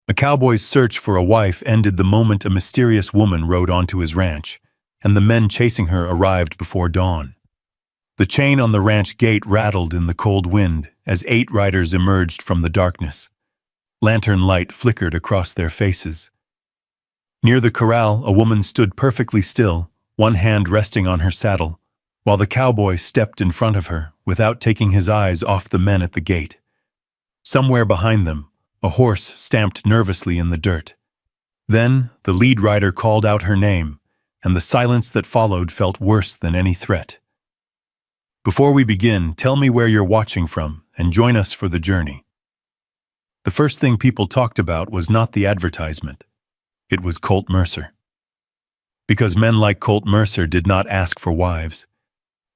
A cowboy's search for a wife ended the moment a mysterious woman rode onto his ranch, and the men chasing her arrived before dawn. The chain on the ranch gate rattled in the cold wind as 8 riders emerged from the darkness. Lantern light flickered across their faces. Near the corral, a woman stood perfectly still, one hand resting on her saddle, while the cowboy stepped in front of her without taking his eyes off the men at the gate. Somewhere behind them, a horse stamped nervously in the dirt. Then, the lead rider called out her name, and the silence that followed felt worse than any threat. Before we begin, tell me where you're watching from, and join us for the journey. The first thing people talked about was not the advertisement. It was Colt Mercer. Because men like Colt Mercer did not ask for wives,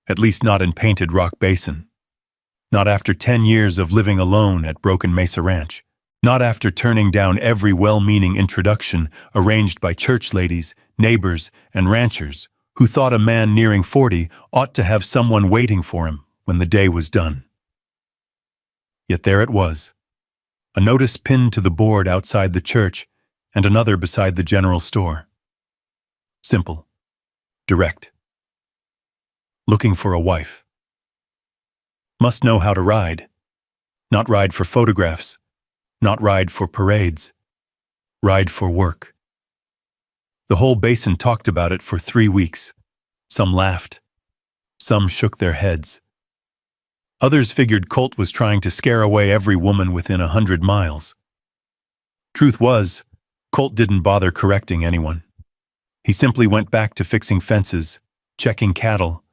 at least not in Painted Rock Basin. Not after 10 years of living alone at Broken Mesa Ranch. Not after turning down every well-meaning introduction arranged by church ladies, neighbors, and ranchers who thought a man nearing 40 ought to have someone waiting for him when the day was done. Yet there it was, a notice pinned to the board outside the church and another beside the general store. Simple. Direct. Looking for a wife. Must know how to ride. Not ride for photographs. Not ride for parades. Ride for work. The whole basin talked about it for 3 weeks. Some laughed. Some shook their heads. Others figured Colt was trying to scare away every woman within 100 miles. Truth was, Colt didn't bother correcting anyone. He simply went back to fixing fences, checking cattle,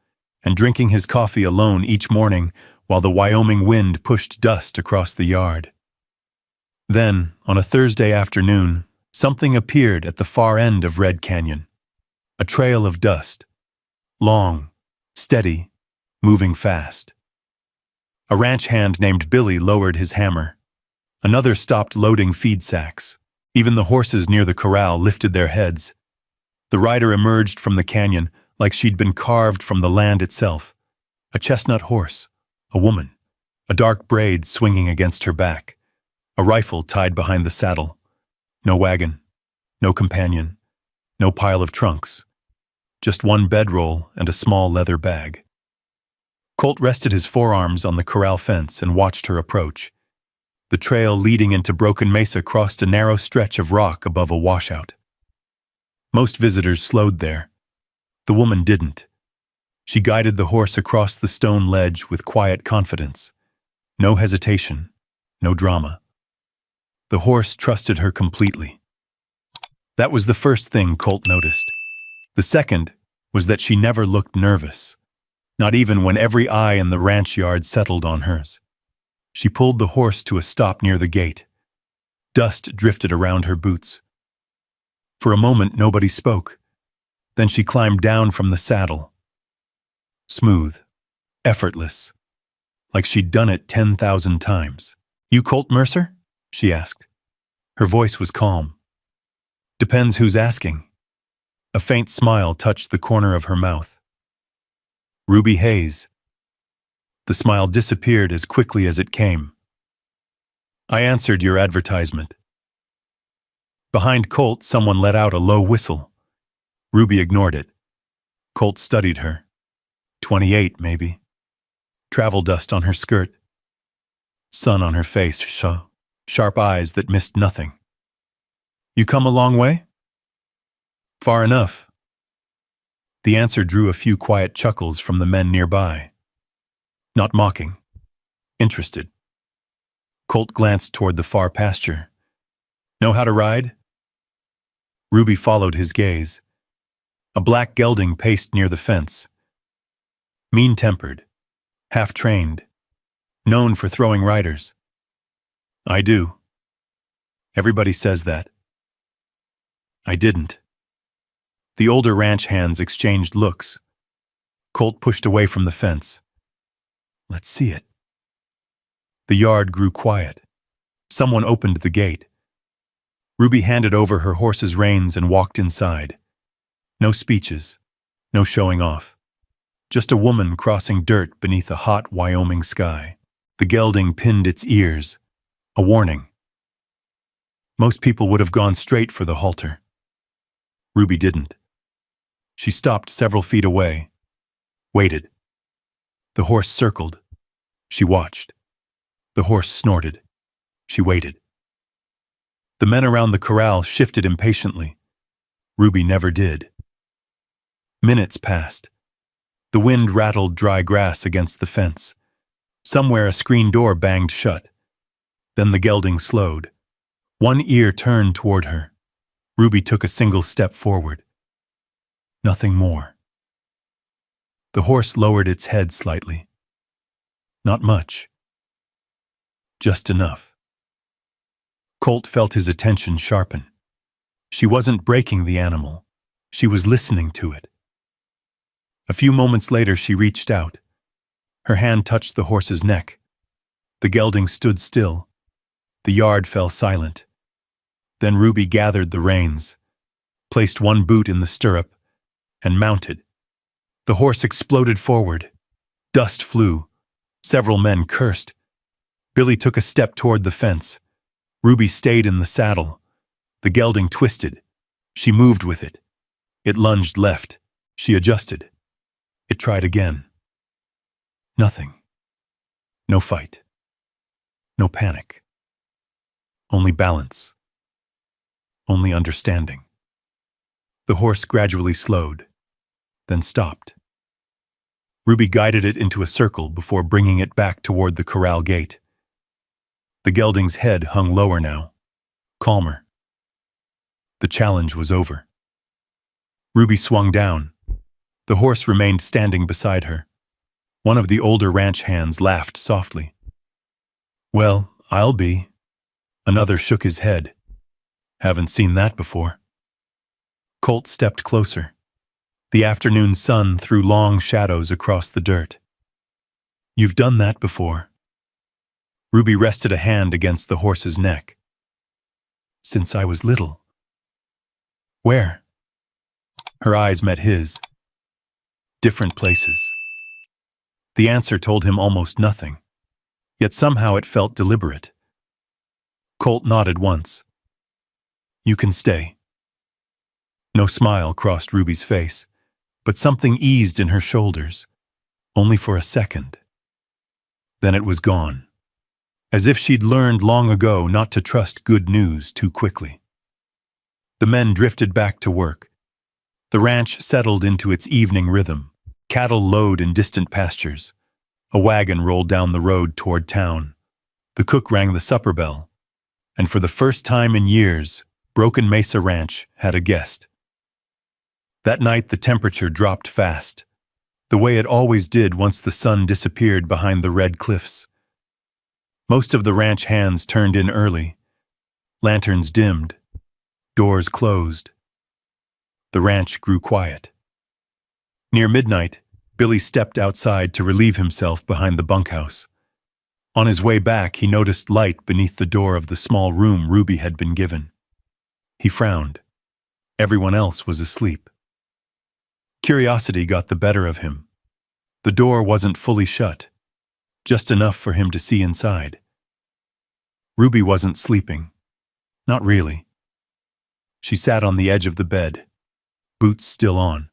and drinking his coffee alone each morning while the Wyoming wind pushed dust across the yard. Then, on a Thursday afternoon, something appeared at the far end of Red Canyon. A trail of dust. Long, steady, moving fast. A ranch hand named Billy lowered his hammer. Another stopped loading feed sacks. Even the horses near the corral lifted their heads. The rider emerged from the canyon like she'd been carved from the land itself. A chestnut horse, a woman, a dark braid swinging against her back. A rifle tied behind the saddle. No wagon, no companion, no pile of trunks. Just one bedroll and a small leather bag. Colt rested his forearms on the corral fence and watched her approach. The trail leading into Broken Mesa crossed a narrow stretch of rock above a washout. Most visitors slowed there. The woman didn't. She guided the horse across the stone ledge with quiet confidence. No hesitation, no drama. The horse trusted her completely. That was the first thing Colt noticed. The second was that she never looked nervous, not even when every eye in the ranch yard settled on hers. She pulled the horse to a stop near the gate. Dust drifted around her boots. For a moment, nobody spoke. Then she climbed down from the saddle. Smooth, effortless, like she'd done it 10,000 times. "You Colt Mercer?" she asked. Her voice was calm. "Depends who's asking." A faint smile touched the corner of her mouth. "Ruby Hayes." The smile disappeared as quickly as it came. "I answered your advertisement." Behind Colt, someone let out a low whistle. Ruby ignored it. Colt studied her. 28, maybe. Travel dust on her skirt. Sun on her face, sharp eyes that missed nothing. "You come a long way?" "Far enough." The answer drew a few quiet chuckles from the men nearby. Not mocking. Interested. Colt glanced toward the far pasture. "Know how to ride?" Ruby followed his gaze. A black gelding paced near the fence. Mean-tempered, half-trained, known for throwing riders. "I do." Everybody says that. I didn't. The older ranch hands exchanged looks. Colt pushed away from the fence. "Let's see it." The yard grew quiet. Someone opened the gate. Ruby handed over her horse's reins and walked inside. No speeches, no showing off. Just a woman crossing dirt beneath a hot Wyoming sky. The gelding pinned its ears. A warning. Most people would have gone straight for the halter. Ruby didn't. She stopped several feet away, waited. The horse circled. She watched. The horse snorted. She waited. The men around the corral shifted impatiently. Ruby never did. Minutes passed. The wind rattled dry grass against the fence. Somewhere a screen door banged shut. Then the gelding slowed. One ear turned toward her. Ruby took a single step forward. Nothing more. The horse lowered its head slightly. Not much. Just enough. Colt felt his attention sharpen. She wasn't breaking the animal. She was listening to it. A few moments later, she reached out. Her hand touched the horse's neck. The gelding stood still. The yard fell silent. Then Ruby gathered the reins, placed one boot in the stirrup, and mounted. The horse exploded forward. Dust flew. Several men cursed. Billy took a step toward the fence. Ruby stayed in the saddle. The gelding twisted. She moved with it. It lunged left. She adjusted. It tried again. Nothing. No fight. No panic. Only balance. Only understanding. The horse gradually slowed, then stopped. Ruby guided it into a circle before bringing it back toward the corral gate. The gelding's head hung lower now, calmer. The challenge was over. Ruby swung down. The horse remained standing beside her. One of the older ranch hands laughed softly. "Well, I'll be." Another shook his head. "Haven't seen that before." Colt stepped closer. The afternoon sun threw long shadows across the dirt. "You've done that before." Ruby rested a hand against the horse's neck. "Since I was little." "Where?" Her eyes met his. "Different places." The answer told him almost nothing, yet somehow it felt deliberate. Colt nodded once. "You can stay." No smile crossed Ruby's face, but something eased in her shoulders, only for a second. Then it was gone, as if she'd learned long ago not to trust good news too quickly. The men drifted back to work. The ranch settled into its evening rhythm. Cattle lowed in distant pastures. A wagon rolled down the road toward town. The cook rang the supper bell. And for the first time in years, Broken Mesa Ranch had a guest. That night the temperature dropped fast, the way it always did once the sun disappeared behind the red cliffs. Most of the ranch hands turned in early. Lanterns dimmed. Doors closed. The ranch grew quiet. Near midnight, Billy stepped outside to relieve himself behind the bunkhouse. On his way back, he noticed light beneath the door of the small room Ruby had been given. He frowned. Everyone else was asleep. Curiosity got the better of him. The door wasn't fully shut, just enough for him to see inside. Ruby wasn't sleeping. Not really. She sat on the edge of the bed, boots still on.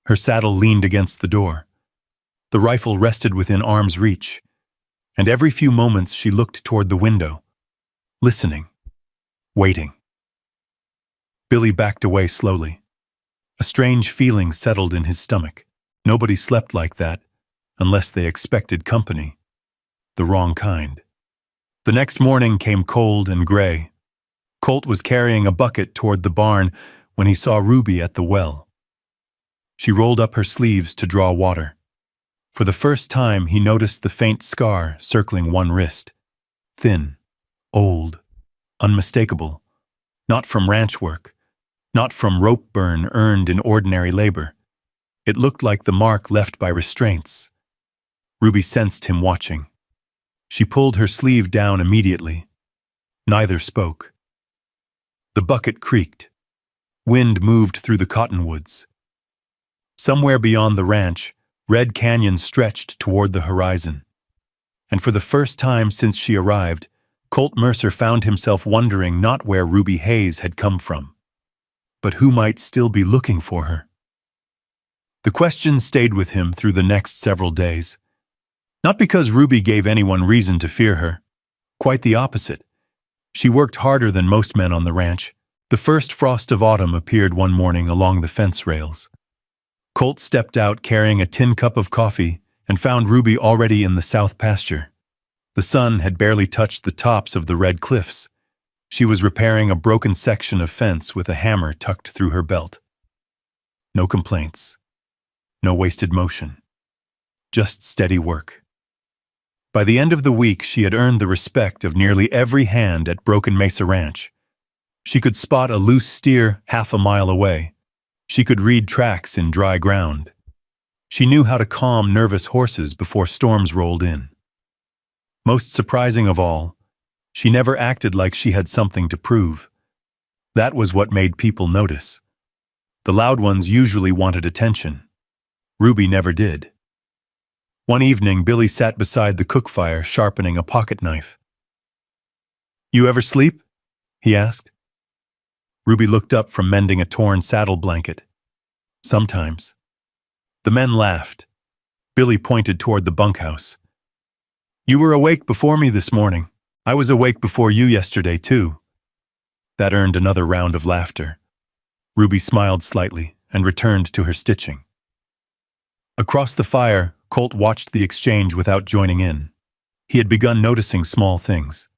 Her saddle leaned against the door. The rifle rested within arm's reach, and every few moments she looked toward the window, listening, waiting. Billy backed away slowly. A strange feeling settled in his stomach. Nobody slept like that, unless they expected company. The wrong kind. The next morning came cold and gray. Colt was carrying a bucket toward the barn when he saw Ruby at the well. She rolled up her sleeves to draw water. For the first time, he noticed the faint scar circling one wrist. Thin, old, unmistakable. Not from ranch work, not from rope burn earned in ordinary labor. It looked like the mark left by restraints. Ruby sensed him watching. She pulled her sleeve down immediately. Neither spoke. The bucket creaked. Wind moved through the cottonwoods. Somewhere beyond the ranch, Red Canyon stretched toward the horizon. And for the first time since she arrived, Colt Mercer found himself wondering not where Ruby Hayes had come from, but who might still be looking for her. The question stayed with him through the next several days. Not because Ruby gave anyone reason to fear her. Quite the opposite. She worked harder than most men on the ranch. The first frost of autumn appeared one morning along the fence rails. Colt stepped out carrying a tin cup of coffee and found Ruby already in the south pasture. The sun had barely touched the tops of the red cliffs. She was repairing a broken section of fence with a hammer tucked through her belt. No complaints. No wasted motion. Just steady work. By the end of the week, she had earned the respect of nearly every hand at Broken Mesa Ranch. She could spot a loose steer half a mile away. She could read tracks in dry ground. She knew how to calm nervous horses before storms rolled in. Most surprising of all, she never acted like she had something to prove. That was what made people notice. The loud ones usually wanted attention. Ruby never did. One evening, Billy sat beside the cook fire sharpening a pocket knife. "You ever sleep?" he asked. Ruby looked up from mending a torn saddle blanket. "Sometimes." The men laughed. Billy pointed toward the bunkhouse. "You were awake before me this morning. I was awake before you yesterday, too." That earned another round of laughter. Ruby smiled slightly and returned to her stitching. Across the fire, Colt watched the exchange without joining in. He had begun noticing small things.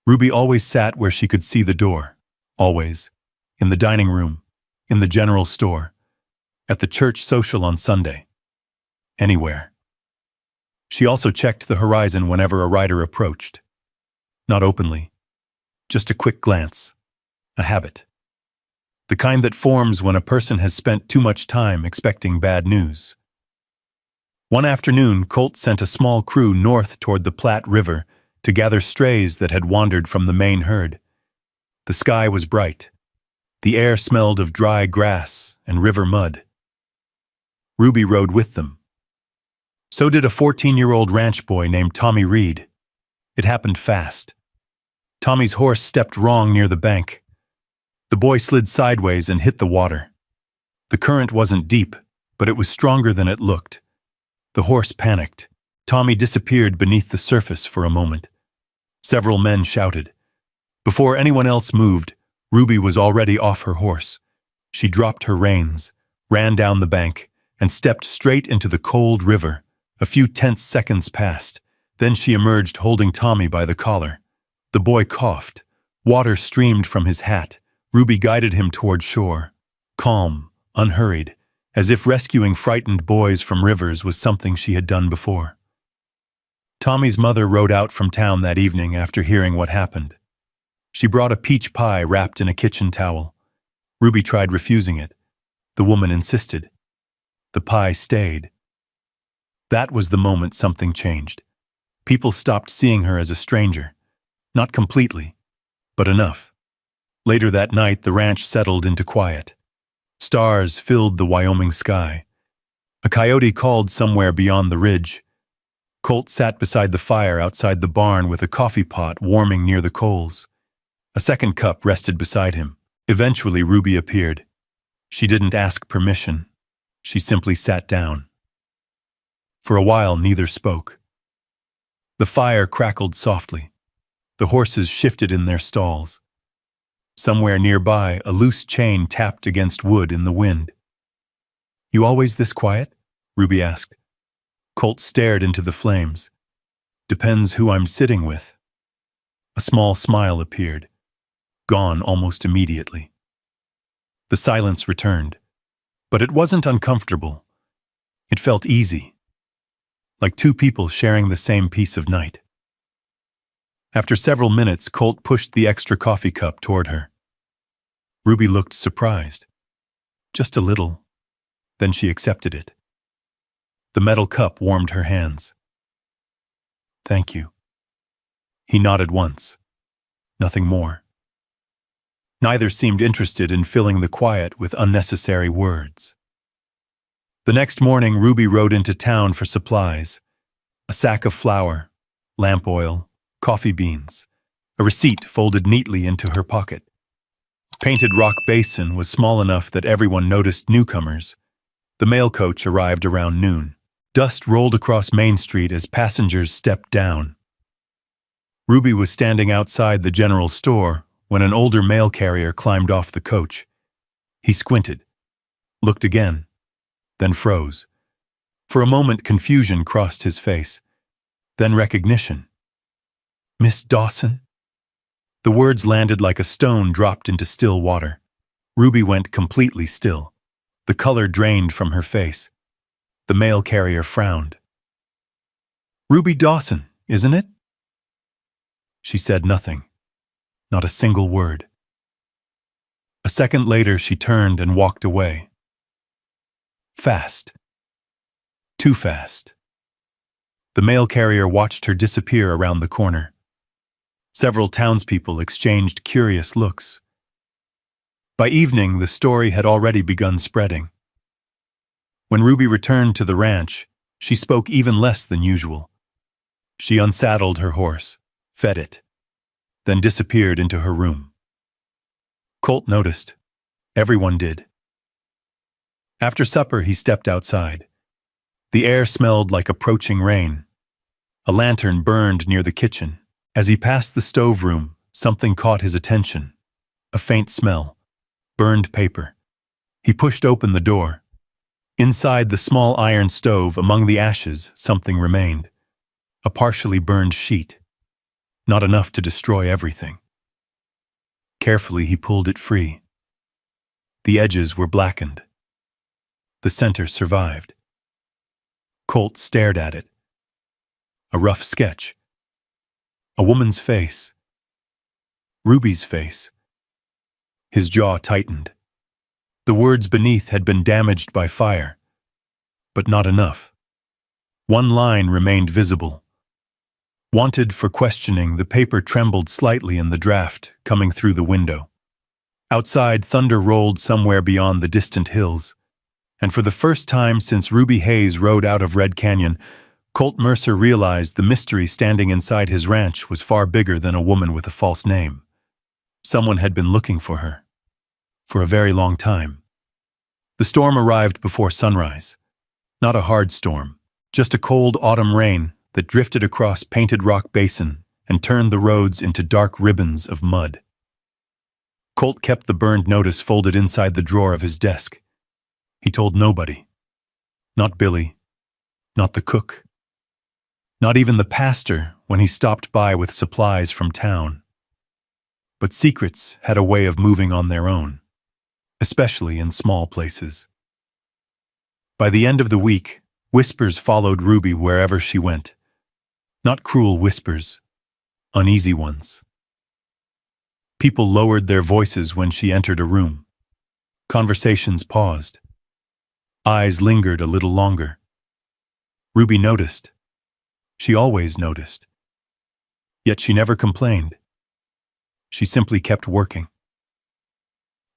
Ruby always sat where she could see the door. Always. In the dining room. In the general store. At the church social on Sunday. Anywhere. She also checked the horizon whenever a rider approached. Not openly. Just a quick glance. A habit. The kind that forms when a person has spent too much time expecting bad news. One afternoon, Colt sent a small crew north toward the Platte River to gather strays that had wandered from the main herd. The sky was bright. The air smelled of dry grass and river mud. Ruby rode with them. So did a 14-year-old ranch boy named Tommy Reed. It happened fast. Tommy's horse stepped wrong near the bank. The boy slid sideways and hit the water. The current wasn't deep, but it was stronger than it looked. The horse panicked. Tommy disappeared beneath the surface for a moment. Several men shouted. Before anyone else moved, Ruby was already off her horse. She dropped her reins, ran down the bank, and stepped straight into the cold river. A few tense seconds passed. Then she emerged holding Tommy by the collar. The boy coughed. Water streamed from his hat. Ruby guided him toward shore. Calm, unhurried, as if rescuing frightened boys from rivers was something she had done before. Tommy's mother rode out from town that evening after hearing what happened. She brought a peach pie wrapped in a kitchen towel. Ruby tried refusing it. The woman insisted. The pie stayed. That was the moment something changed. People stopped seeing her as a stranger. Not completely, but enough. Later that night, the ranch settled into quiet. Stars filled the Wyoming sky. A coyote called somewhere beyond the ridge. Colt sat beside the fire outside the barn with a coffee pot warming near the coals. A second cup rested beside him. Eventually, Ruby appeared. She didn't ask permission. She simply sat down. For a while, neither spoke. The fire crackled softly. The horses shifted in their stalls. Somewhere nearby, a loose chain tapped against wood in the wind. "You always this quiet?" Ruby asked. Colt stared into the flames. "Depends who I'm sitting with." A small smile appeared, gone almost immediately. The silence returned, but it wasn't uncomfortable. It felt easy, like two people sharing the same piece of night. After several minutes, Colt pushed the extra coffee cup toward her. Ruby looked surprised. Just a little. Then she accepted it. The metal cup warmed her hands. "Thank you." He nodded once. Nothing more. Neither seemed interested in filling the quiet with unnecessary words. The next morning, Ruby rode into town for supplies. A sack of flour, lamp oil, coffee beans, a receipt folded neatly into her pocket. Painted rock basin was small enough that everyone noticed newcomers. The mail coach arrived around noon. Dust rolled across Main Street as passengers stepped down. Ruby was standing outside the general store when an older mail carrier climbed off the coach. He squinted, looked again, then froze. For a moment, confusion crossed his face, then recognition. "Miss Dawson?" The words landed like a stone dropped into still water. Ruby went completely still. The color drained from her face. The mail carrier frowned. "Ruby Dawson, isn't it?" She said nothing, not a single word. A second later, she turned and walked away. Fast. Too fast. The mail carrier watched her disappear around the corner. Several townspeople exchanged curious looks. By evening, the story had already begun spreading. When Ruby returned to the ranch, she spoke even less than usual. She unsaddled her horse, fed it, then disappeared into her room. Colt noticed. Everyone did. After supper, he stepped outside. The air smelled like approaching rain. A lantern burned near the kitchen. As he passed the stove room, something caught his attention. A faint smell. Burned paper. He pushed open the door. Inside the small iron stove, among the ashes, something remained. A partially burned sheet. Not enough to destroy everything. Carefully, he pulled it free. The edges were blackened. The center survived. Colt stared at it. A rough sketch. A woman's face. Ruby's face. His jaw tightened. The words beneath had been damaged by fire, but not enough. One line remained visible. Wanted for questioning, the paper trembled slightly in the draft coming through the window. Outside, thunder rolled somewhere beyond the distant hills. And for the first time since Ruby Hayes rode out of Red Canyon, Colt Mercer realized the mystery standing inside his ranch was far bigger than a woman with a false name. Someone had been looking for her. For a very long time. The storm arrived before sunrise. Not a hard storm, just a cold autumn rain that drifted across Painted Rock Basin and turned the roads into dark ribbons of mud. Colt kept the burned notice folded inside the drawer of his desk. He told nobody. Not Billy. Not the cook. Not even the pastor when he stopped by with supplies from town. But secrets had a way of moving on their own, especially in small places. By the end of the week, whispers followed Ruby wherever she went. Not cruel whispers, uneasy ones. People lowered their voices when she entered a room. Conversations paused. Eyes lingered a little longer. Ruby noticed. She always noticed. Yet she never complained. She simply kept working.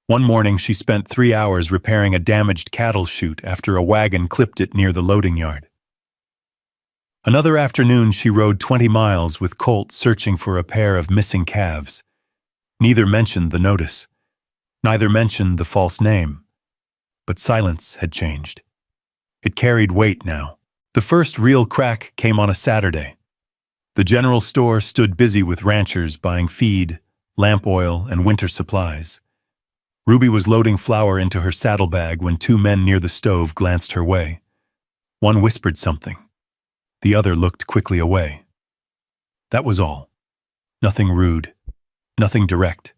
One morning she spent 3 hours repairing a damaged cattle chute after a wagon clipped it near the loading yard. Another afternoon she rode 20 miles with Colt searching for a pair of missing calves. Neither mentioned the notice. Neither mentioned the false name. But silence had changed. It carried weight now. The first real crack came on a Saturday. The general store stood busy with ranchers buying feed, lamp oil, and winter supplies. Ruby was loading flour into her saddlebag when 2 men near the stove glanced her way. One whispered something. The other looked quickly away. That was all. Nothing rude. Nothing direct.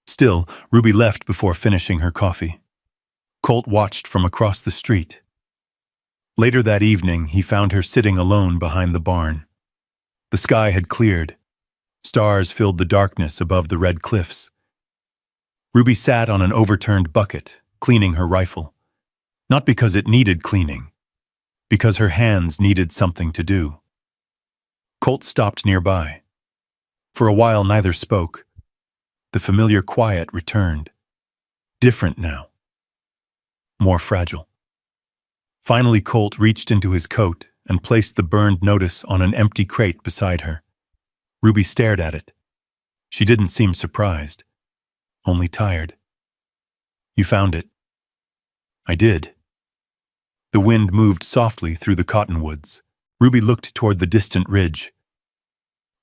Still, Ruby left before finishing her coffee. Colt watched from across the street. Later that evening, he found her sitting alone behind the barn. The sky had cleared. Stars filled the darkness above the red cliffs. Ruby sat on an overturned bucket, cleaning her rifle. Not because it needed cleaning, because her hands needed something to do. Colt stopped nearby. For a while, neither spoke. The familiar quiet returned. Different now. More fragile. Finally, Colt reached into his coat and placed the burned notice on an empty crate beside her. Ruby stared at it. She didn't seem surprised, only tired. You found it. I did. The wind moved softly through the cottonwoods. Ruby looked toward the distant ridge.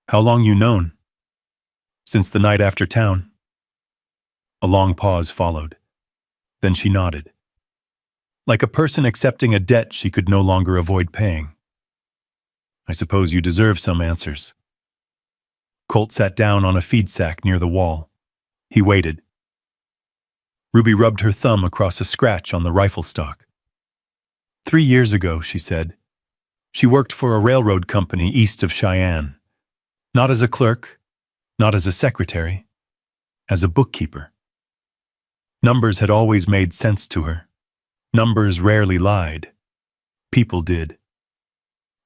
How long you known? Since the night after town. A long pause followed. Then she nodded. Like a person accepting a debt she could no longer avoid paying. I suppose you deserve some answers. Colt sat down on a feed sack near the wall. He waited. Ruby rubbed her thumb across a scratch on the rifle stock. 3 years ago, she said. She worked for a railroad company east of Cheyenne. Not as a clerk, not as a secretary, as a bookkeeper. Numbers had always made sense to her. Numbers rarely lied. People did.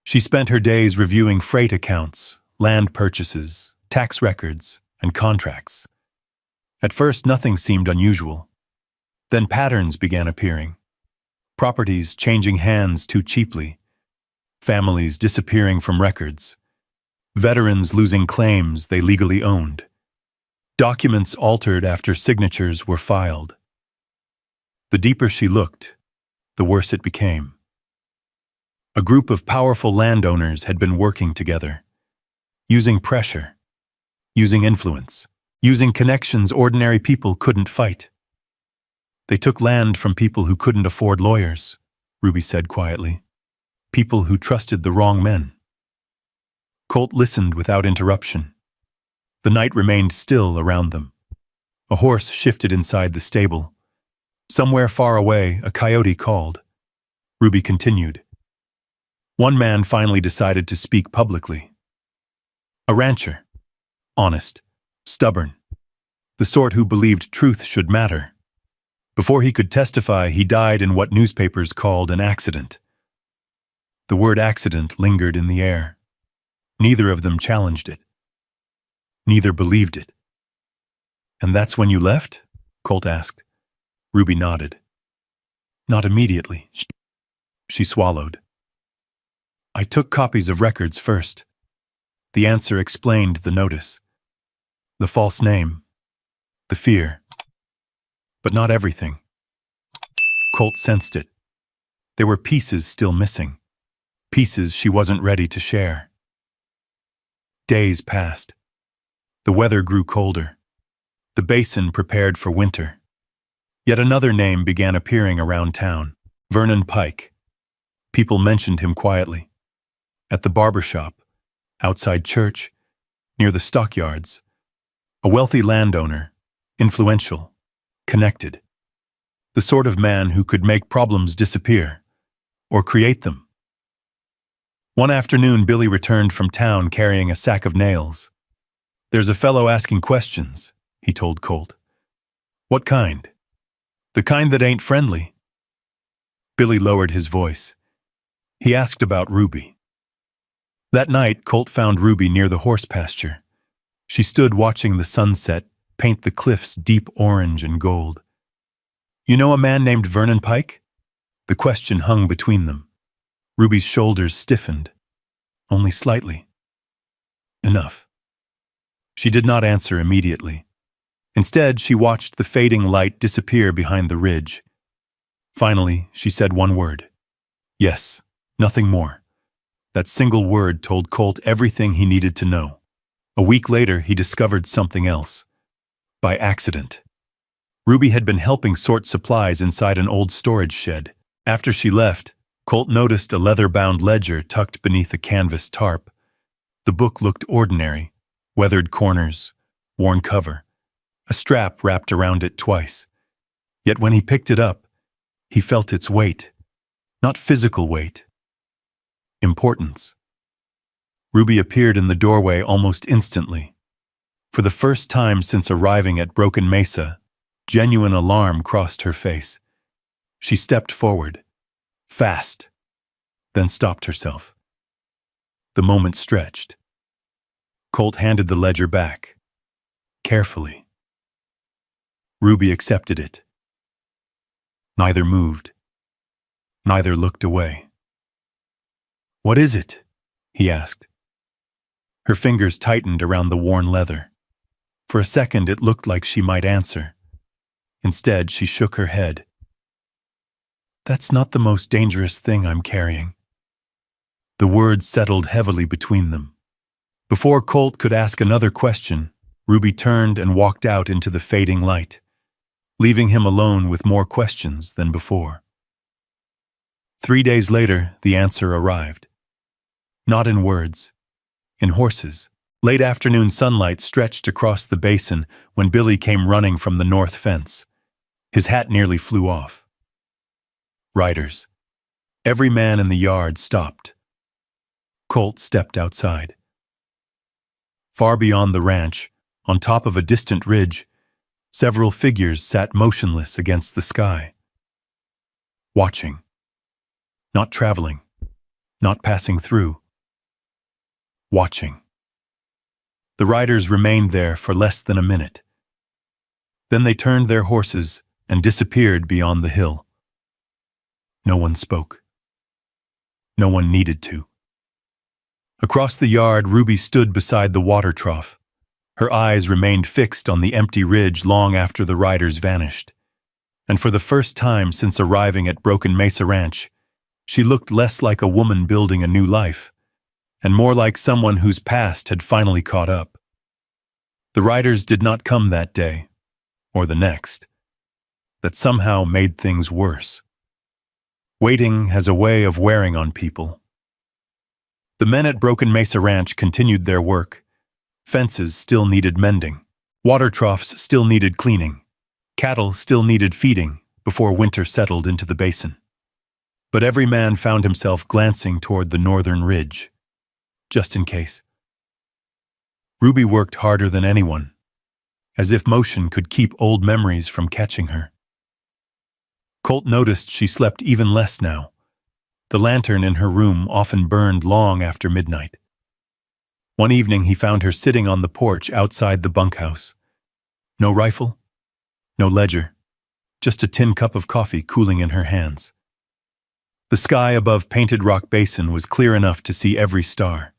She spent her days reviewing freight accounts, land purchases, tax records, and contracts. At first, nothing seemed unusual. Then patterns began appearing. Properties changing hands too cheaply. Families disappearing from records. Veterans losing claims they legally owned. Documents altered after signatures were filed. The deeper she looked, the worse it became. A group of powerful landowners had been working together, using pressure, using influence, using connections ordinary people couldn't fight. They took land from people who couldn't afford lawyers, Ruby said quietly. People who trusted the wrong men. Colt listened without interruption. The night remained still around them. A horse shifted inside the stable. Somewhere far away, a coyote called. Ruby continued. One man finally decided to speak publicly. A rancher. Honest. Stubborn. The sort who believed truth should matter. Before he could testify, he died in what newspapers called an accident. The word accident lingered in the air. Neither of them challenged it. Neither believed it. And that's when you left? Colt asked. Ruby nodded. Not immediately. She swallowed. I took copies of records first. The answer explained the notice. The false name. The fear. But not everything. Colt sensed it. There were pieces still missing. Pieces she wasn't ready to share. Days passed. The weather grew colder. The basin prepared for winter. Yet another name began appearing around town. Vernon Pike. People mentioned him quietly. At the barber shop, outside church, near the stockyards. A wealthy landowner, influential, connected. The sort of man who could make problems disappear, or create them. One afternoon, Billy returned from town carrying a sack of nails. There's a fellow asking questions, he told Colt. What kind? The kind that ain't friendly. Billy lowered his voice. He asked about Ruby. That night, Colt found Ruby near the horse pasture. She stood watching the sunset paint the cliffs deep orange and gold. You know a man named Vernon Pike? The question hung between them. Ruby's shoulders stiffened, only slightly. Enough. She did not answer immediately. Instead, she watched the fading light disappear behind the ridge. Finally, she said one word. Yes, nothing more. That single word told Colt everything he needed to know. A week later, he discovered something else. By accident. Ruby had been helping sort supplies inside an old storage shed. After she left, Colt noticed a leather-bound ledger tucked beneath a canvas tarp. The book looked ordinary, weathered corners, worn cover, a strap wrapped around it twice. Yet when he picked it up, he felt its weight. Not physical weight. Importance. Ruby appeared in the doorway almost instantly. For the first time since arriving at Broken Mesa, genuine alarm crossed her face. She stepped forward, fast, then stopped herself. The moment stretched. Colt handed the ledger back, carefully. Ruby accepted it. Neither moved. Neither looked away. What is it? He asked. Her fingers tightened around the worn leather. For a second it looked like she might answer. Instead, she shook her head. "That's not the most dangerous thing I'm carrying." The words settled heavily between them. Before Colt could ask another question, Ruby turned and walked out into the fading light, leaving him alone with more questions than before. 3 days later, the answer arrived. Not in words, in horses. Late afternoon sunlight stretched across the basin when Billy came running from the north fence. His hat nearly flew off. Riders. Every man in the yard stopped. Colt stepped outside. Far beyond the ranch, on top of a distant ridge, several figures sat motionless against the sky. Watching. Not traveling. Not passing through. Watching. The riders remained there for less than a minute. Then they turned their horses and disappeared beyond the hill. No one spoke. No one needed to. Across the yard, Ruby stood beside the water trough. Her eyes remained fixed on the empty ridge long after the riders vanished. And for the first time since arriving at Broken Mesa Ranch, she looked less like a woman building a new life, and more like someone whose past had finally caught up. The riders did not come that day, or the next. That somehow made things worse. Waiting has a way of wearing on people. The men at Broken Mesa Ranch continued their work. Fences still needed mending. Water troughs still needed cleaning. Cattle still needed feeding before winter settled into the basin. But every man found himself glancing toward the northern ridge, just in case. Ruby worked harder than anyone, as if motion could keep old memories from catching her. Colt noticed she slept even less now. The lantern in her room often burned long after midnight. One evening he found her sitting on the porch outside the bunkhouse. No rifle, no ledger, just a tin cup of coffee cooling in her hands. The sky above Painted Rock Basin was clear enough to see every star.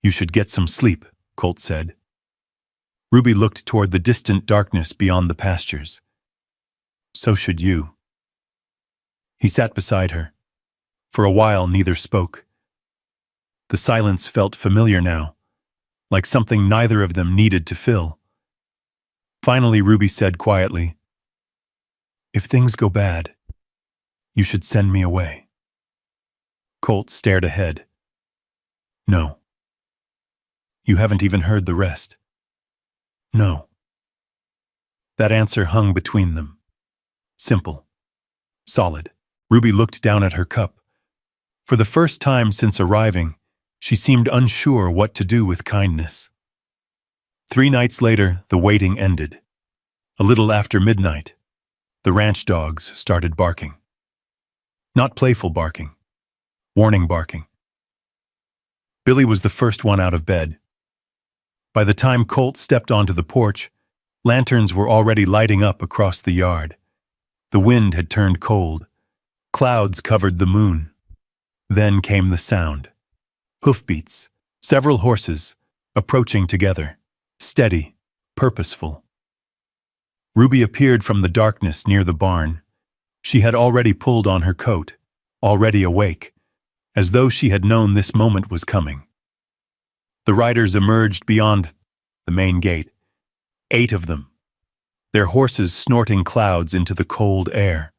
"You should get some sleep," Colt said. Ruby looked toward the distant darkness beyond the pastures. "So should you." He sat beside her. For a while, neither spoke. The silence felt familiar now, like something neither of them needed to fill. Finally, Ruby said quietly, "If things go bad, you should send me away." Colt stared ahead. "No." "You haven't even heard the rest." "No." That answer hung between them. Simple. Solid. Ruby looked down at her cup. For the first time since arriving, she seemed unsure what to do with kindness. 3 nights later, the waiting ended. A little after midnight, the ranch dogs started barking. Not playful barking. Warning barking. Billy was the first one out of bed. By the time Colt stepped onto the porch, lanterns were already lighting up across the yard. The wind had turned cold. Clouds covered the moon. Then came the sound. Hoofbeats. Several horses, approaching together. Steady, purposeful. Ruby appeared from the darkness near the barn. She had already pulled on her coat, already awake, as though she had known this moment was coming. The riders emerged beyond the main gate. 8 of them, their horses snorting clouds into the cold air.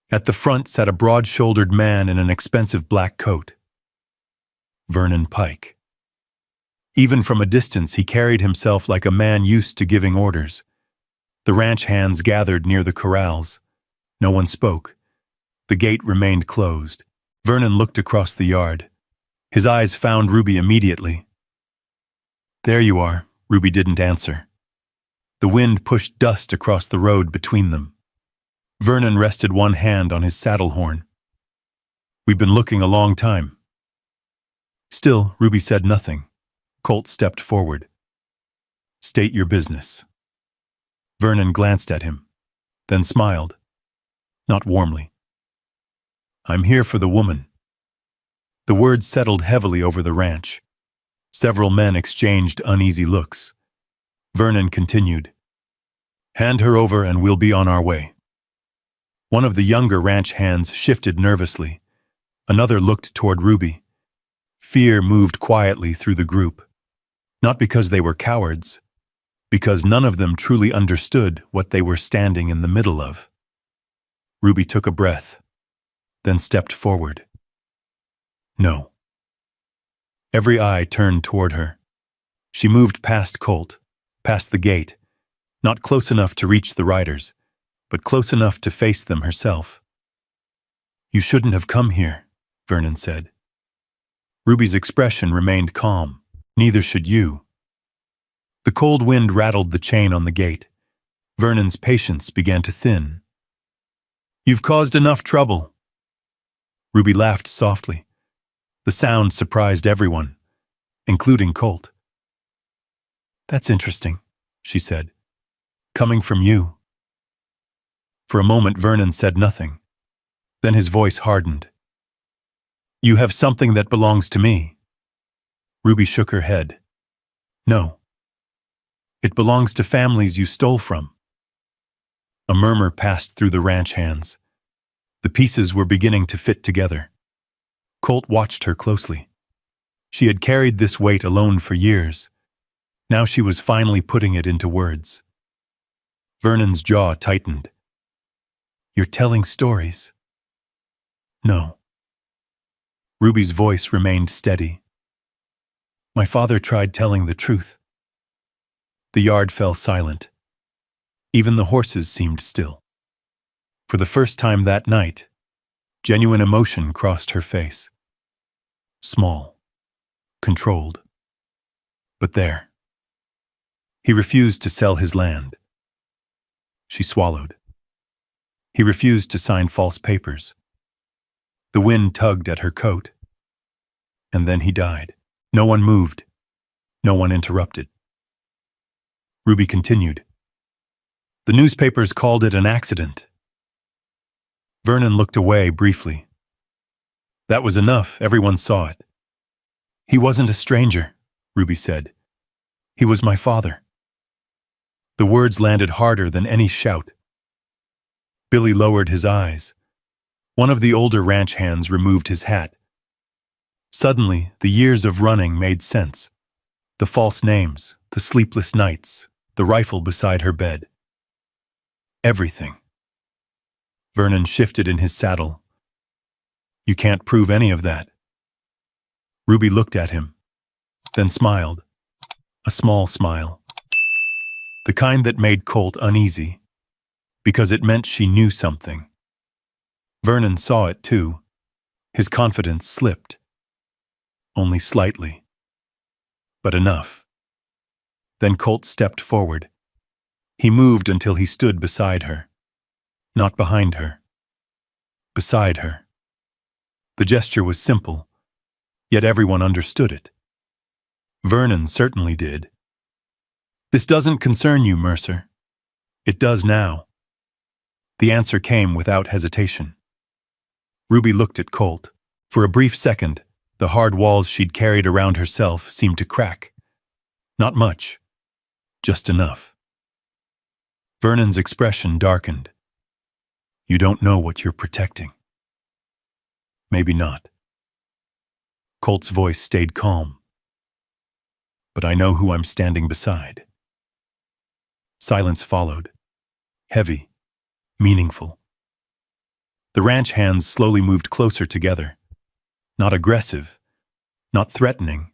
At the front sat a broad-shouldered man in an expensive black coat. Vernon Pike. Even from a distance, he carried himself like a man used to giving orders. The ranch hands gathered near the corrals. No one spoke. The gate remained closed. Vernon looked across the yard. His eyes found Ruby immediately. "There you are," Ruby didn't answer. The wind pushed dust across the road between them. Vernon rested one hand on his saddle horn. "We've been looking a long time." Still, Ruby said nothing. Colt stepped forward. "State your business." Vernon glanced at him, then smiled. Not warmly. "I'm here for the woman." The words settled heavily over the ranch. Several men exchanged uneasy looks. Vernon continued, "Hand her over and we'll be on our way." One of the younger ranch hands shifted nervously. Another looked toward Ruby. Fear moved quietly through the group. Not because they were cowards, because none of them truly understood what they were standing in the middle of. Ruby took a breath, then stepped forward. No. Every eye turned toward her. She moved past Colt, past the gate, not close enough to reach the riders, but close enough to face them herself. "You shouldn't have come here," Vernon said. Ruby's expression remained calm. "Neither should you." The cold wind rattled the chain on the gate. Vernon's patience began to thin. "You've caused enough trouble." Ruby laughed softly. The sound surprised everyone, including Colt. "That's interesting," she said. "Coming from you." For a moment Vernon said nothing. Then his voice hardened. "You have something that belongs to me." Ruby shook her head. "No. It belongs to families you stole from." A murmur passed through the ranch hands. The pieces were beginning to fit together. Colt watched her closely. She had carried this weight alone for years. Now she was finally putting it into words. Vernon's jaw tightened. "You're telling stories." "No." Ruby's voice remained steady. "My father tried telling the truth." The yard fell silent. Even the horses seemed still. For the first time that night, genuine emotion crossed her face. Small, controlled. But there. He refused to sell his land. She swallowed. He refused to sign false papers. The wind tugged at her coat. And then he died. No one moved. No one interrupted. Ruby continued. "The newspapers called it an accident." Vernon looked away briefly. "That was enough. Everyone saw it." "He wasn't a stranger," Ruby said. "He was my father." The words landed harder than any shout. Billy lowered his eyes. One of the older ranch hands removed his hat. Suddenly, the years of running made sense. The false names, the sleepless nights, the rifle beside her bed. Everything. Vernon shifted in his saddle. "You can't prove any of that." Ruby looked at him, then smiled. A small smile. The kind that made Colt uneasy, because it meant she knew something. Vernon saw it too. His confidence slipped. Only slightly. But enough. Then Colt stepped forward. He moved until he stood beside her. Not behind her. Beside her. The gesture was simple, yet everyone understood it. Vernon certainly did. "This doesn't concern you, Mercer." "It does now." The answer came without hesitation. Ruby looked at Colt. For a brief second, the hard walls she'd carried around herself seemed to crack. Not much. Just enough. Vernon's expression darkened. "You don't know what you're protecting." "Maybe not." Colt's voice stayed calm. "But I know who I'm standing beside." Silence followed. Heavy. Meaningful. The ranch hands slowly moved closer together. Not aggressive. Not threatening.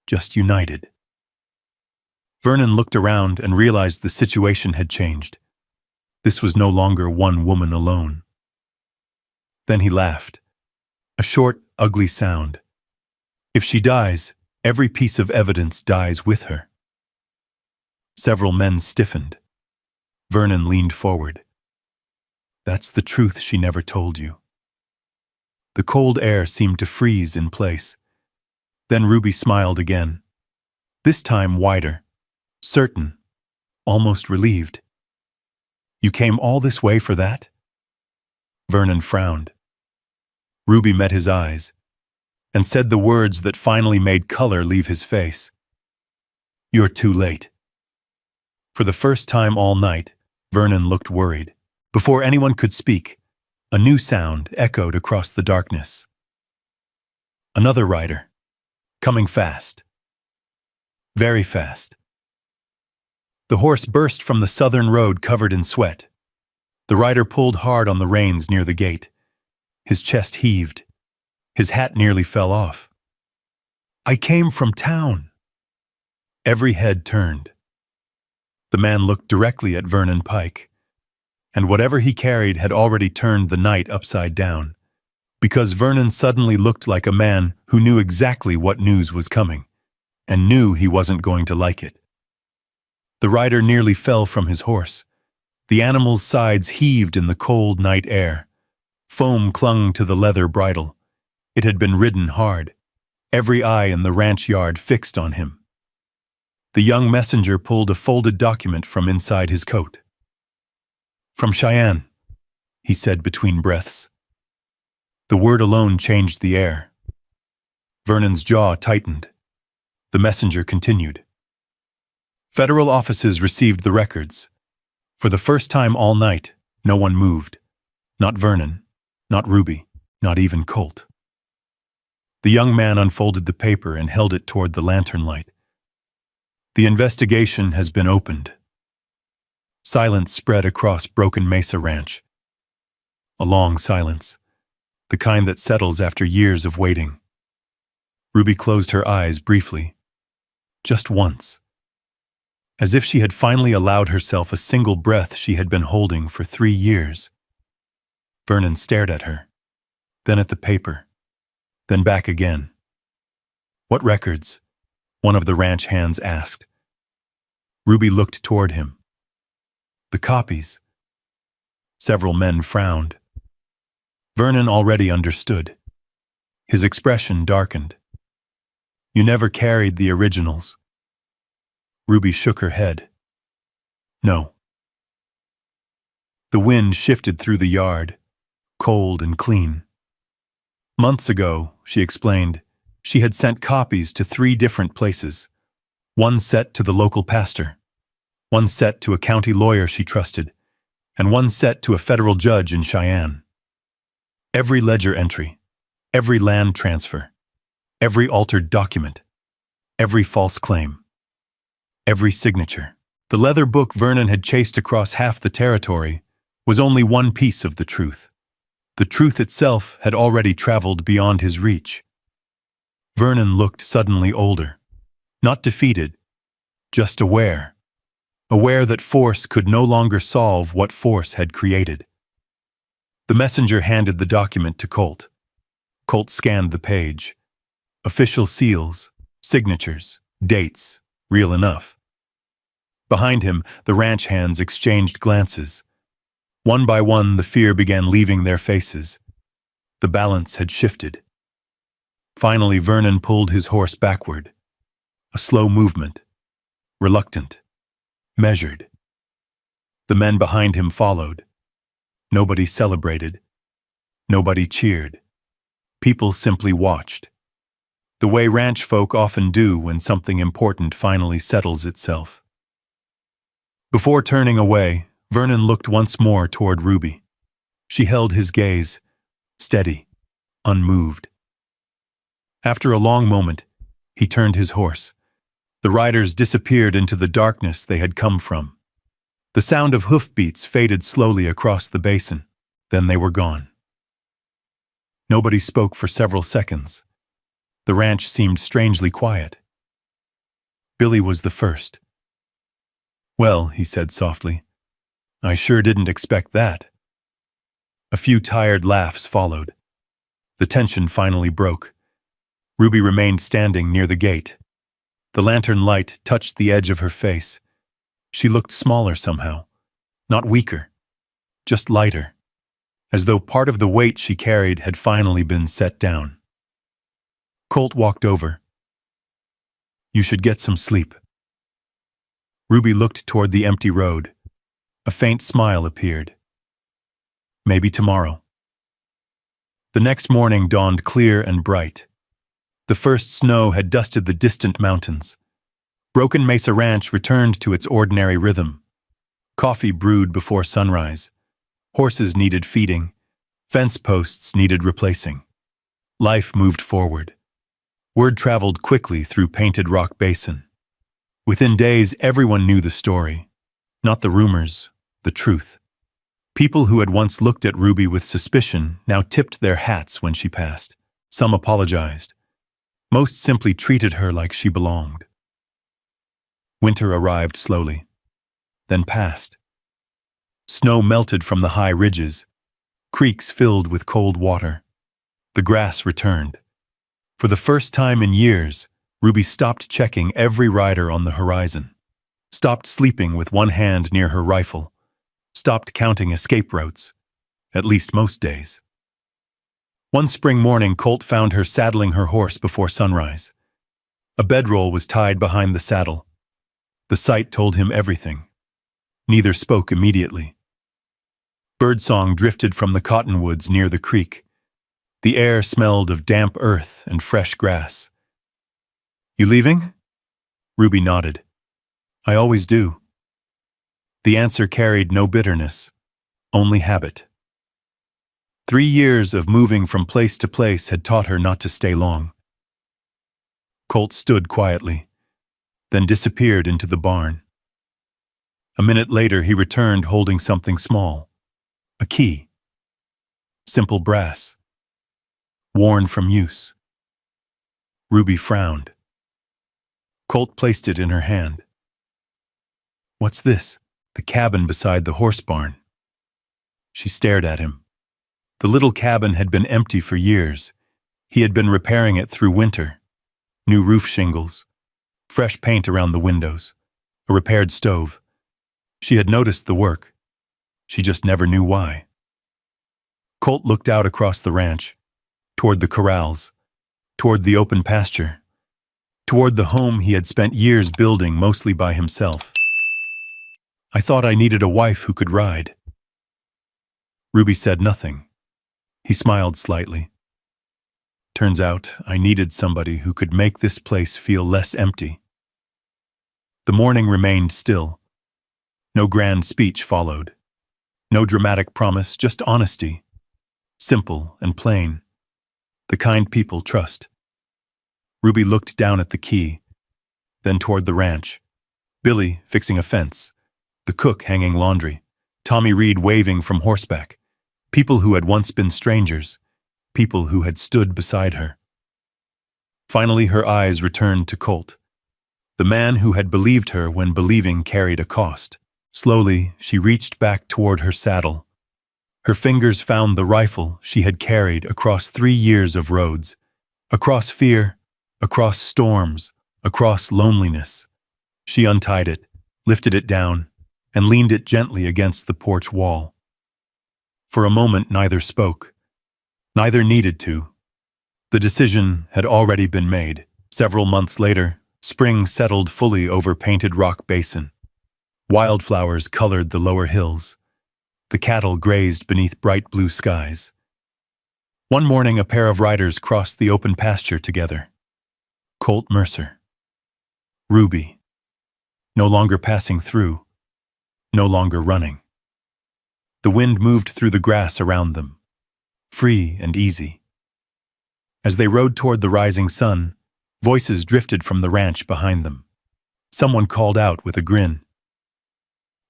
Just united. Vernon looked around and realized the situation had changed. This was no longer one woman alone. Then he laughed. A short, ugly sound. If she dies, every piece of evidence dies with her. Several men stiffened. Vernon leaned forward. "That's the truth she never told you." The cold air seemed to freeze in place. Then Ruby smiled again. This time wider. Certain. Almost relieved. "You came all this way for that?" Vernon frowned. Ruby met his eyes. and said the words that finally made color leave his face. "You're too late." For the first time all night, Vernon looked worried. Before anyone could speak, a new sound echoed across the darkness. Another rider, coming fast. Very fast. The horse burst from the southern road covered in sweat. The rider pulled hard on the reins near the gate. His chest heaved. His hat nearly fell off. "I came from town." Every head turned. The man looked directly at Vernon Pike, and whatever he carried had already turned the night upside down, because Vernon suddenly looked like a man who knew exactly what news was coming, and knew he wasn't going to like it. The rider nearly fell from his horse. The animal's sides heaved in the cold night air. Foam clung to the leather bridle. It had been ridden hard, every eye in the ranch yard fixed on him. The young messenger pulled a folded document from inside his coat. "From Cheyenne," he said between breaths. The word alone changed the air. Vernon's jaw tightened. The messenger continued. "Federal offices received the records. For the first time all night, no one moved. Not Vernon, not Ruby, not even Colt." The young man unfolded the paper and held it toward the lantern light. "The investigation has been opened." Silence spread across Broken Mesa Ranch. A long silence, the kind that settles after years of waiting. Ruby closed her eyes briefly, just once, as if she had finally allowed herself a single breath she had been holding for 3 years. Vernon stared at her, then at the paper, then back again. "What records?" one of the ranch hands asked. Ruby looked toward him. "The copies." Several men frowned. Vernon already understood. His expression darkened. "You never carried the originals." Ruby shook her head. "No." The wind shifted through the yard, cold and clean. Months ago, she explained, she had sent copies to 3 different places. One set to the local pastor, one set to a county lawyer she trusted, and one set to a federal judge in Cheyenne. Every ledger entry, every land transfer, every altered document, every false claim, every signature. The leather book Vernon had chased across half the territory was only one piece of the truth. The truth itself had already traveled beyond his reach. Vernon looked suddenly older, not defeated, just aware. Aware that force could no longer solve what force had created. The messenger handed the document to Colt. Colt scanned the page. Official seals, signatures, dates, real enough. Behind him, the ranch hands exchanged glances. One by one, the fear began leaving their faces. The balance had shifted. Finally, Vernon pulled his horse backward. A slow movement. Reluctant. Measured. The men behind him followed. Nobody celebrated. Nobody cheered. People simply watched. The way ranch folk often do when something important finally settles itself. Before turning away, Vernon looked once more toward Ruby. She held his gaze, steady, unmoved. After a long moment, he turned his horse. The riders disappeared into the darkness they had come from. The sound of hoofbeats faded slowly across the basin. Then they were gone. Nobody spoke for several seconds. The ranch seemed strangely quiet. Billy was the first. "Well," he said softly, "I sure didn't expect that." A few tired laughs followed. The tension finally broke. Ruby remained standing near the gate. The lantern light touched the edge of her face. She looked smaller somehow, not weaker, just lighter, as though part of the weight she carried had finally been set down. Colt walked over. "You should get some sleep." Ruby looked toward the empty road. A faint smile appeared. "Maybe tomorrow." The next morning dawned clear and bright. The first snow had dusted the distant mountains. Broken Mesa Ranch returned to its ordinary rhythm. Coffee brewed before sunrise. Horses needed feeding. Fence posts needed replacing. Life moved forward. Word traveled quickly through Painted Rock Basin. Within days, everyone knew the story. Not the rumors, the truth. People who had once looked at Ruby with suspicion now tipped their hats when she passed. Some apologized. Most simply treated her like she belonged. Winter arrived slowly, then passed. Snow melted from the high ridges. Creeks filled with cold water. The grass returned. For the first time in years, Ruby stopped checking every rider on the horizon. Stopped sleeping with one hand near her rifle. Stopped counting escape routes, at least most days. One spring morning, Colt found her saddling her horse before sunrise. A bedroll was tied behind the saddle. The sight told him everything. Neither spoke immediately. Birdsong drifted from the cottonwoods near the creek. The air smelled of damp earth and fresh grass. "You leaving?" Ruby nodded. "I always do." The answer carried no bitterness, only habit. 3 years of moving from place to place had taught her not to stay long. Colt stood quietly, then disappeared into the barn. A minute later, he returned holding something small. A key. Simple brass. Worn from use. Ruby frowned. Colt placed it in her hand. "What's this?" "The cabin beside the horse barn." She stared at him. The little cabin had been empty for years. He had been repairing it through winter. New roof shingles, fresh paint around the windows, a repaired stove. She had noticed the work. She just never knew why. Colt looked out across the ranch, toward the corrals, toward the open pasture, toward the home he had spent years building mostly by himself. "I thought I needed a wife who could ride." Ruby said nothing. He smiled slightly. "Turns out I needed somebody who could make this place feel less empty." The morning remained still. No grand speech followed. No dramatic promise, just honesty. Simple and plain. The kind people trust. Ruby looked down at the key, then toward the ranch. Billy fixing a fence. The cook hanging laundry. Tommy Reed waving from horseback. People who had once been strangers. People who had stood beside her. Finally, her eyes returned to Colt, the man who had believed her when believing carried a cost. Slowly, she reached back toward her saddle. Her fingers found the rifle she had carried across 3 years of roads, across fear, across storms, across loneliness. She untied it, lifted it down, and leaned it gently against the porch wall. For a moment, neither spoke. Neither needed to. The decision had already been made. Several months later, spring settled fully over Painted Rock Basin. Wildflowers colored the lower hills. The cattle grazed beneath bright blue skies. One morning, a pair of riders crossed the open pasture together. Colt Mercer. Ruby. No longer passing through. No longer running. The wind moved through the grass around them, free and easy. As they rode toward the rising sun, voices drifted from the ranch behind them. Someone called out with a grin.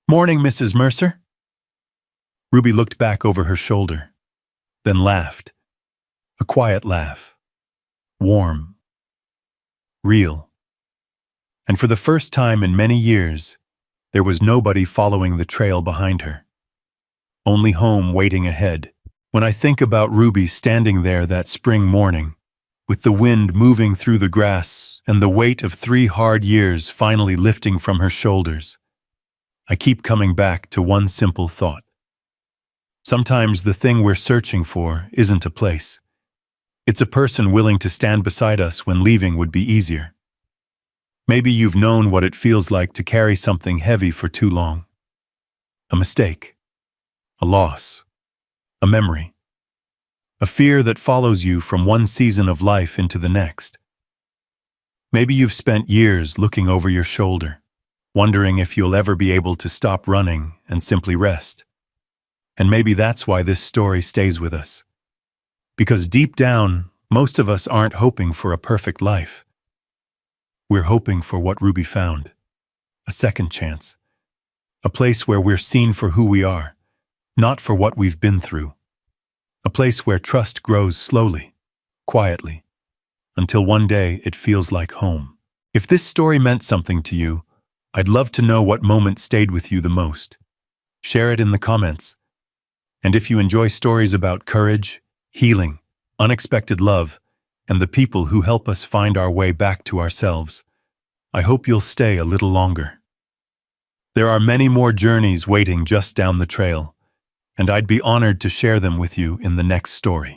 "Morning, Mrs. Mercer." Ruby looked back over her shoulder, then laughed. A quiet laugh. Warm. Real. And for the first time in many years, there was nobody following the trail behind her. Only home waiting ahead. When I think about Ruby standing there that spring morning, with the wind moving through the grass and the weight of 3 hard years finally lifting from her shoulders, I keep coming back to one simple thought. Sometimes the thing we're searching for isn't a place. It's a person willing to stand beside us when leaving would be easier. Maybe you've known what it feels like to carry something heavy for too long. A mistake. A loss. A memory. A fear that follows you from one season of life into the next. Maybe you've spent years looking over your shoulder, wondering if you'll ever be able to stop running and simply rest. And maybe that's why this story stays with us. Because deep down, most of us aren't hoping for a perfect life. We're hoping for what Ruby found, a second chance, a place where we're seen for who we are, not for what we've been through, a place where trust grows slowly, quietly, until one day it feels like home. If this story meant something to you, I'd love to know what moment stayed with you the most. Share it in the comments. And if you enjoy stories about courage, healing, unexpected love, and the people who help us find our way back to ourselves, I hope you'll stay a little longer. There are many more journeys waiting just down the trail, and I'd be honored to share them with you in the next story.